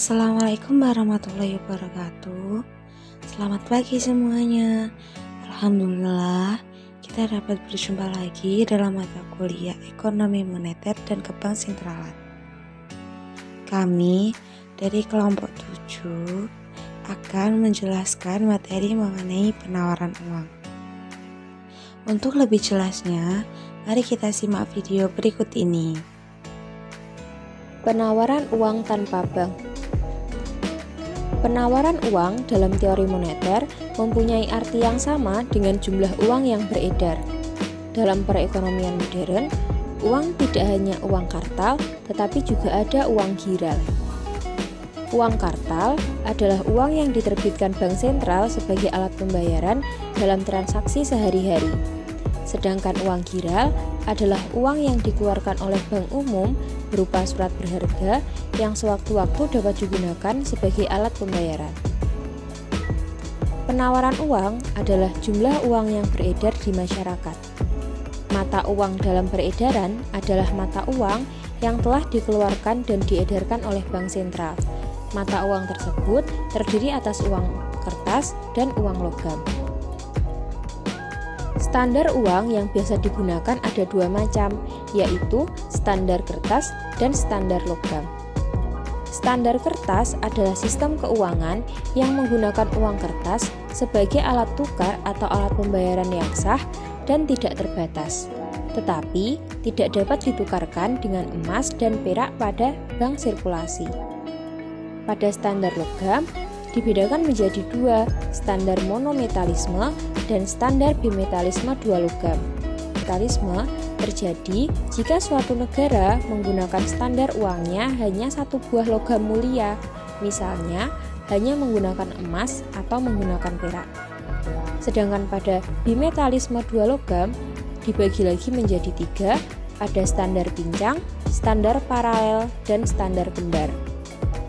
Assalamualaikum warahmatullahi wabarakatuh. Selamat pagi semuanya. Alhamdulillah, kita dapat berjumpa lagi dalam mata kuliah Ekonomi Moneter dan Kebanksentralan. Kami dari kelompok 7 akan menjelaskan materi mengenai penawaran uang. Untuk lebih jelasnya, mari kita simak video berikut ini. Penawaran uang tanpa bank. Penawaran uang dalam teori moneter mempunyai arti yang sama dengan jumlah uang yang beredar. Dalam perekonomian modern, uang tidak hanya uang kartal, tetapi juga ada uang giral. Uang kartal adalah uang yang diterbitkan bank sentral sebagai alat pembayaran dalam transaksi sehari-hari. Sedangkan uang giral adalah uang yang dikeluarkan oleh bank umum berupa surat berharga yang sewaktu-waktu dapat digunakan sebagai alat pembayaran. Penawaran uang adalah jumlah uang yang beredar di masyarakat. Mata uang dalam peredaran adalah mata uang yang telah dikeluarkan dan diedarkan oleh bank sentral. Mata uang tersebut terdiri atas uang kertas dan uang logam. Standar uang yang biasa digunakan ada dua macam, yaitu standar kertas dan standar logam. Standar kertas adalah sistem keuangan yang menggunakan uang kertas sebagai alat tukar atau alat pembayaran yang sah dan tidak terbatas, tetapi tidak dapat ditukarkan dengan emas dan perak pada bank sirkulasi. Pada standar logam, dibedakan menjadi dua, standar monometalisme dan standar bimetalisme dua logam. Metalisme terjadi jika suatu negara menggunakan standar uangnya hanya satu buah logam mulia, misalnya hanya menggunakan emas atau menggunakan perak. Sedangkan pada bimetalisme dua logam dibagi lagi menjadi tiga, ada standar pincang, standar paralel, dan standar kembar.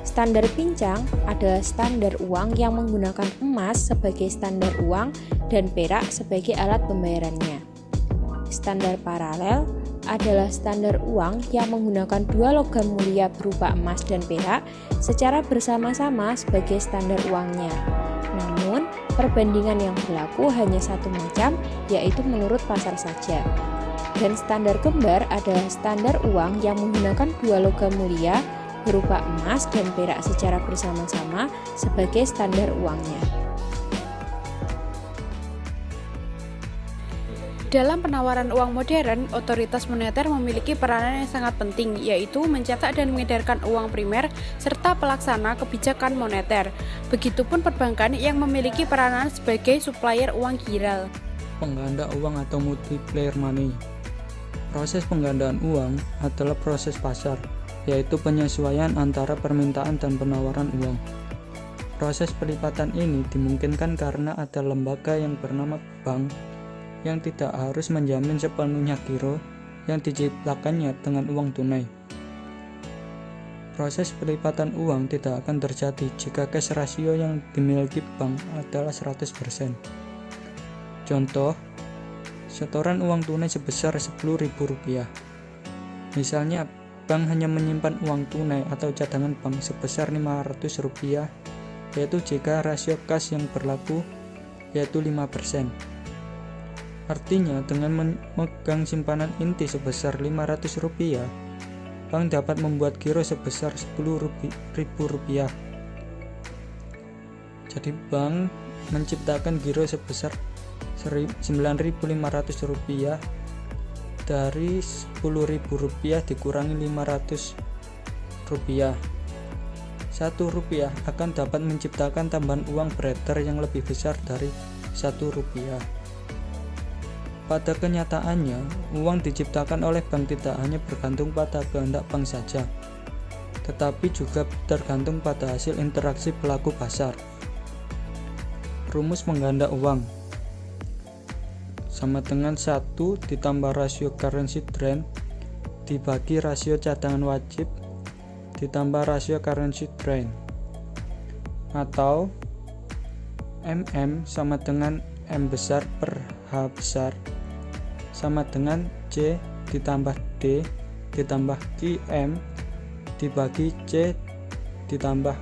Standar pincang adalah standar uang yang menggunakan emas sebagai standar uang dan perak sebagai alat pembayarannya. Standar paralel adalah standar uang yang menggunakan dua logam mulia berupa emas dan perak secara bersama-sama sebagai standar uangnya. Namun, perbandingan yang berlaku hanya satu macam, yaitu menurut pasar saja. Dan standar kembar adalah standar uang yang menggunakan dua logam mulia berupa emas dan perak secara bersama-sama sebagai standar uangnya. Dalam penawaran uang modern, otoritas moneter memiliki peranan yang sangat penting, yaitu mencetak dan mengedarkan uang primer serta pelaksana kebijakan moneter. Begitupun perbankan yang memiliki peranan sebagai supplier uang giral. Pengganda uang atau multiplier money. Proses penggandaan uang adalah proses pasar, yaitu penyesuaian antara permintaan dan penawaran uang. Proses pelipatan ini dimungkinkan karena ada lembaga yang bernama bank yang tidak harus menjamin sepenuhnya giro yang diciptakannya dengan uang tunai. Proses pelipatan uang tidak akan terjadi jika cash ratio yang dimiliki bank adalah 100%. Contoh, setoran uang tunai sebesar Rp10.000. Misalnya, bank hanya menyimpan uang tunai atau cadangan bank sebesar Rp500, yaitu jika rasio kas yang berlaku yaitu 5%. Artinya, dengan memegang simpanan inti sebesar Rp500, bank dapat membuat giro sebesar Rp10.000. Jadi, bank menciptakan giro sebesar Rp9.500 dari Rp10.000 dikurangi Rp500. Rp1 akan dapat menciptakan tambahan uang beredar yang lebih besar dari Rp1. Pada kenyataannya, uang diciptakan oleh bank tidak hanya bergantung pada kehendak bank saja, tetapi juga tergantung pada hasil interaksi pelaku pasar. Rumus pengganda uang sama dengan 1 ditambah rasio currency drain dibagi rasio cadangan wajib ditambah rasio currency drain, atau MM sama dengan M besar per H besar sama dengan C ditambah D ditambah QM dibagi C ditambah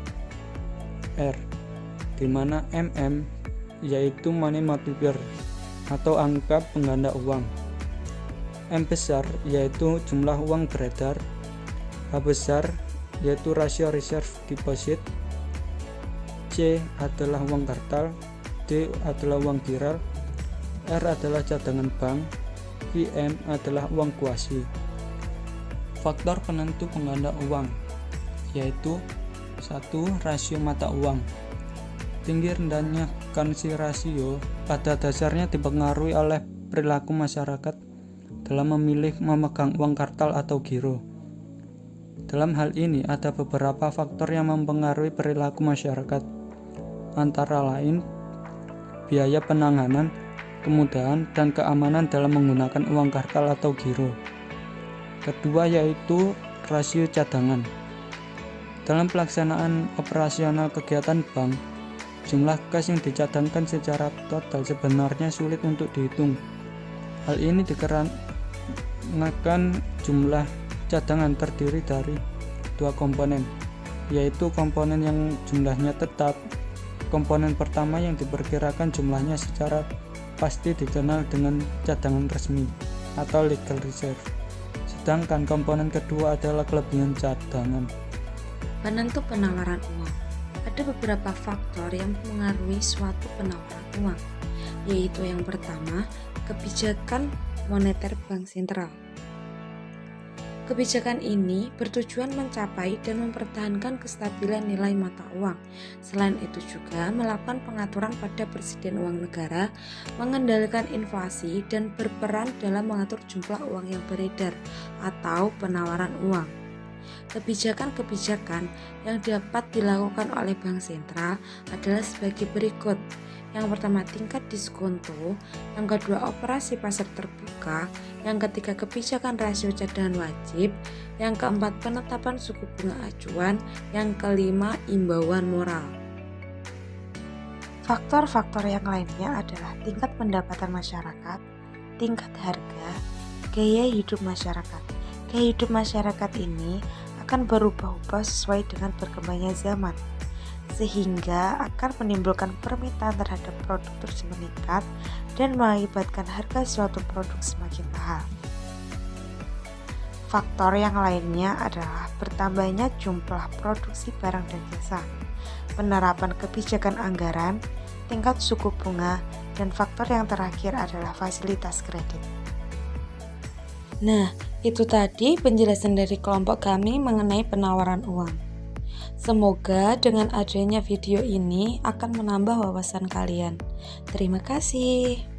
R, di mana MM yaitu money multiplier atau angka pengganda uang, M besar yaitu jumlah uang beredar, H besar yaitu rasio reserve deposit, C adalah uang kartal, D adalah uang viral, R adalah cadangan bank, VM adalah uang kuasi. Faktor penentu pengganda uang yaitu 1. Rasio mata uang. Tinggi rendahnya currency rasio pada dasarnya dipengaruhi oleh perilaku masyarakat dalam memilih memegang uang kartal atau giro. Dalam hal ini ada beberapa faktor yang mempengaruhi perilaku masyarakat, antara lain biaya penanganan, kemudahan, dan keamanan dalam menggunakan uang kartal atau giro. Kedua yaitu rasio cadangan. Dalam pelaksanaan operasional kegiatan bank, jumlah kas yang dicadangkan secara total sebenarnya sulit untuk dihitung. Hal ini dikarenakan jumlah cadangan terdiri dari dua komponen, yaitu komponen yang jumlahnya tetap. Komponen pertama yang diperkirakan jumlahnya secara pasti dikenal dengan cadangan resmi atau legal reserve. Sedangkan komponen kedua adalah kelebihan cadangan. Penentu penawaran uang. Ada beberapa faktor yang mempengaruhi suatu penawaran uang, yaitu yang pertama, kebijakan moneter bank sentral. Kebijakan ini bertujuan mencapai dan mempertahankan kestabilan nilai mata uang. Selain itu juga melakukan pengaturan pada persediaan uang negara, mengendalikan inflasi, dan berperan dalam mengatur jumlah uang yang beredar atau penawaran uang. Kebijakan-kebijakan yang dapat dilakukan oleh bank sentral adalah sebagai berikut. Yang pertama, tingkat diskonto. Yang kedua, operasi pasar terbuka. Yang ketiga, kebijakan rasio cadangan wajib. Yang keempat, penetapan suku bunga acuan. Yang kelima, imbauan moral. Faktor-faktor yang lainnya adalah tingkat pendapatan masyarakat, tingkat harga, gaya hidup masyarakat. Gaya hidup masyarakat ini akan berubah-ubah sesuai dengan berkembangnya zaman, sehingga akan menimbulkan permintaan terhadap produk terus meningkat dan mengakibatkan harga suatu produk semakin mahal. Faktor yang lainnya adalah bertambahnya jumlah produksi barang dan jasa, penerapan kebijakan anggaran, tingkat suku bunga, dan faktor yang terakhir adalah fasilitas kredit. Nah, itu tadi penjelasan dari kelompok kami mengenai penawaran uang. Semoga dengan adanya video ini akan menambah wawasan kalian. Terima kasih.